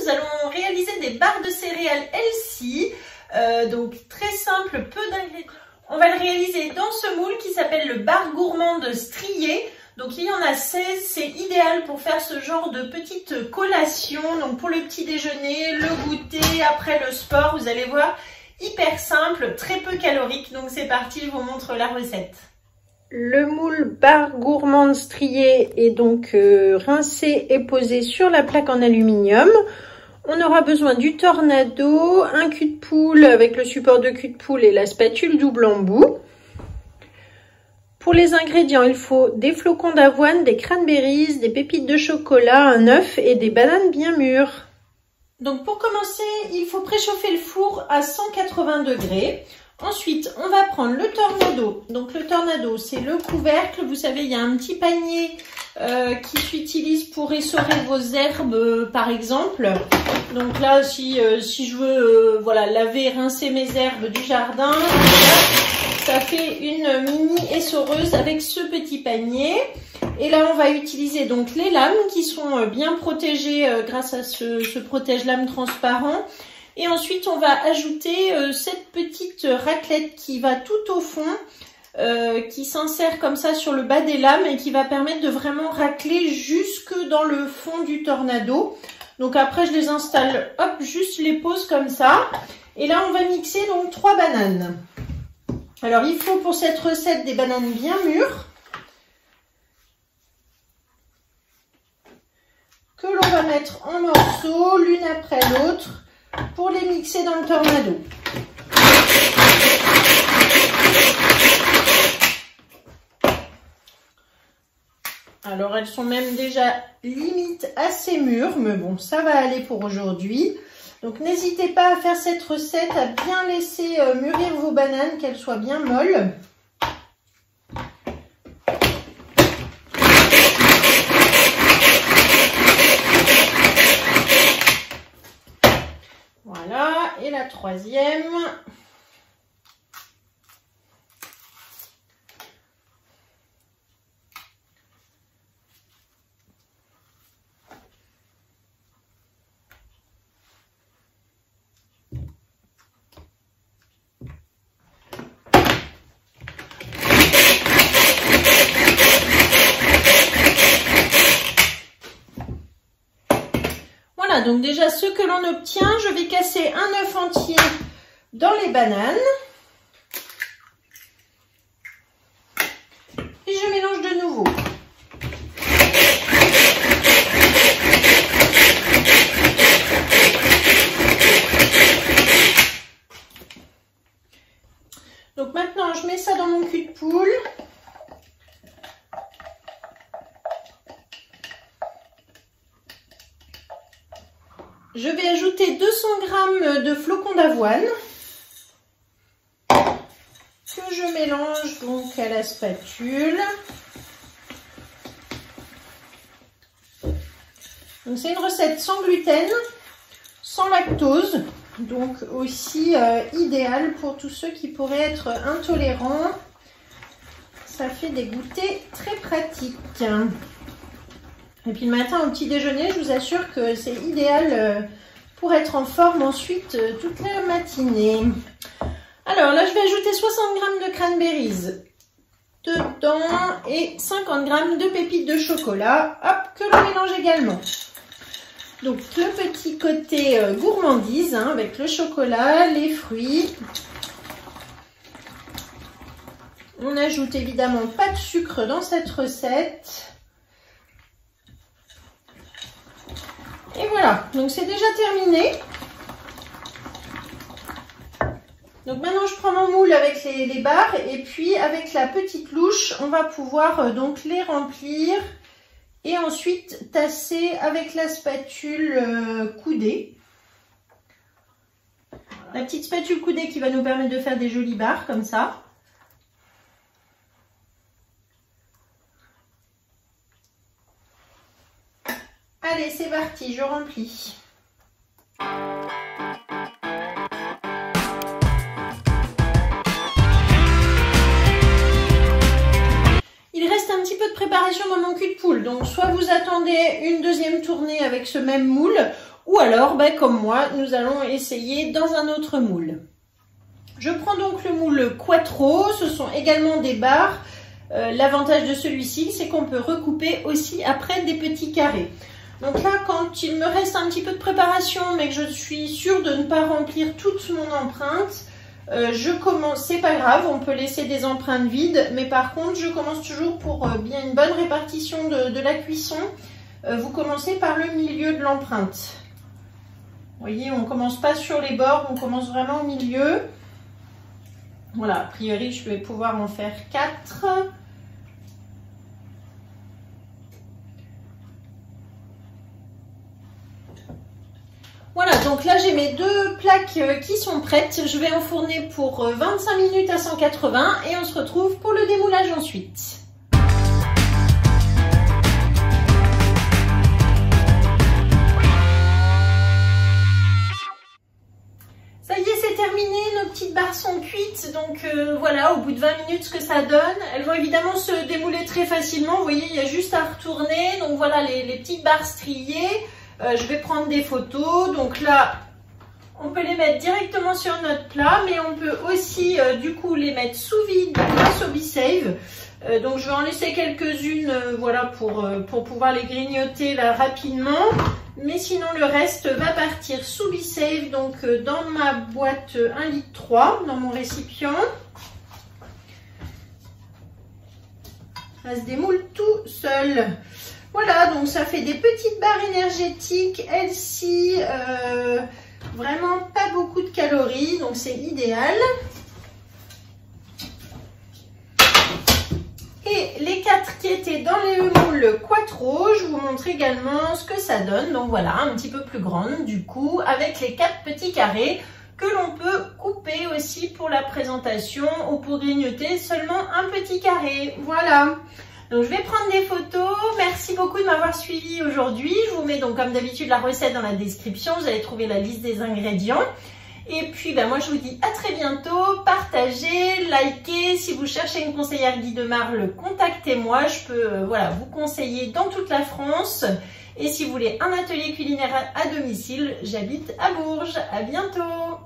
nous allons réaliser des barres de céréales Healthy. Donc très simple, peu d'ingrédients. On va le réaliser dans ce moule qui s'appelle le bar gourmande strié. Donc il y en a 16, c'est idéal pour faire ce genre de petite collation. Donc pour le petit déjeuner, le goûter, après le sport, vous allez voir, hyper simple, très peu calorique. Donc c'est parti, je vous montre la recette. Le moule bar gourmande strié est donc rincé et posé sur la plaque en aluminium. On aura besoin du tornado, un cul de poule avec le support de cul de poule et la spatule double embout. Pour les ingrédients, il faut des flocons d'avoine, des cranberries, des pépites de chocolat, un œuf et des bananes bien mûres. Donc pour commencer, il faut préchauffer le four à 180 degrés. Ensuite, on va prendre le tornado. Donc le tornado, c'est le couvercle. Vous savez, il y a un petit panier qui s'utilise pour essorer vos herbes, par exemple. Donc là, si je veux voilà, laver et rincer mes herbes du jardin, voilà, ça fait une mini essoreuse avec ce petit panier. Et là, on va utiliser donc les lames qui sont bien protégées grâce à ce protège-lame transparent. Et ensuite, on va ajouter cette petite raclette qui va tout au fond, qui s'insère comme ça sur le bas des lames et qui va permettre de vraiment racler jusque dans le fond du tornado. Donc après, je les installe, hop, juste les pose comme ça. Et là, on va mixer donc 3 bananes. Alors, il faut pour cette recette des bananes bien mûres, que l'on va mettre en morceaux, l'une après l'autre, pour les mixer dans le tornado. Alors elles sont même déjà limite assez mûres, mais bon, ça va aller pour aujourd'hui. Donc n'hésitez pas à faire cette recette, à bien laisser mûrir vos bananes, qu'elles soient bien molles. Voilà, et la troisième. Voilà, donc déjà ce que l'on obtient, je vais casser un œuf entier dans les bananes. Et je mélange de nouveau. Donc maintenant, je mets ça dans mon cul de poule. Je vais ajouter 200 g de flocons d'avoine que je mélange donc à la spatule. Donc c'est une recette sans gluten, sans lactose, donc aussi idéale pour tous ceux qui pourraient être intolérants. Ça fait des goûters très pratiques. Et puis le matin au petit déjeuner, je vous assure que c'est idéal pour être en forme ensuite toute la matinée. Alors là, je vais ajouter 60 g de cranberries dedans et 50 g de pépites de chocolat, hop, que l'on mélange également. Donc le petit côté gourmandise hein, avec le chocolat, les fruits. On n'ajoute évidemment pas de sucre dans cette recette. Et voilà, donc c'est déjà terminé. Donc maintenant je prends mon moule avec les barres et puis avec la petite louche, on va pouvoir donc les remplir et ensuite tasser avec la spatule coudée. La petite spatule coudée qui va nous permettre de faire des jolies barres comme ça. Allez, c'est parti, je remplis. Il reste un petit peu de préparation dans mon cul de poule. Donc soit vous attendez une deuxième tournée avec ce même moule, ou alors, comme moi, nous allons essayer dans un autre moule. Je prends donc le moule Quattro, ce sont également des barres. L'avantage de celui-ci, c'est qu'on peut recouper aussi après des petits carrés. Donc là, quand il me reste un petit peu de préparation, mais que je suis sûre de ne pas remplir toute mon empreinte, je commence, c'est pas grave, on peut laisser des empreintes vides, mais par contre, je commence toujours pour bien une bonne répartition de la cuisson. Vous commencez par le milieu de l'empreinte. Vous voyez, on ne commence pas sur les bords, on commence vraiment au milieu. Voilà, a priori, je vais pouvoir en faire 4. Voilà, donc là, j'ai mes 2 plaques qui sont prêtes. Je vais enfourner pour 25 minutes à 180 et on se retrouve pour le démoulage ensuite. Ça y est, c'est terminé, nos petites barres sont cuites, donc voilà, au bout de 20 minutes, ce que ça donne. Elles vont évidemment se démouler très facilement, vous voyez, il y a juste à retourner. Donc voilà, les petites barres striées. Je vais prendre des photos, donc là, on peut les mettre directement sur notre plat, mais on peut aussi du coup les mettre sous vide grâce au B-Save. Donc je vais en laisser quelques-unes voilà, pour pouvoir les grignoter là rapidement. Mais sinon le reste va partir sous B-Save, donc dans ma boîte 1,3 litre, dans mon récipient. Ça se démoule tout seul. Voilà, donc ça fait des petites barres énergétiques, elles-ci, vraiment pas beaucoup de calories, donc c'est idéal. Et les 4 qui étaient dans les moules Quattro, je vous montre également ce que ça donne. Donc voilà, un petit peu plus grande du coup, avec les 4 petits carrés que l'on peut couper aussi pour la présentation ou pour grignoter seulement un petit carré. Voilà. Donc je vais prendre des photos. Merci beaucoup de m'avoir suivi aujourd'hui. Je vous mets donc comme d'habitude la recette dans la description. Vous allez trouver la liste des ingrédients. Et puis moi je vous dis à très bientôt. Partagez, likez. Si vous cherchez une conseillère Guy de Marle, contactez-moi. Je peux voilà, vous conseiller dans toute la France. Et si vous voulez un atelier culinaire à domicile, j'habite à Bourges. À bientôt.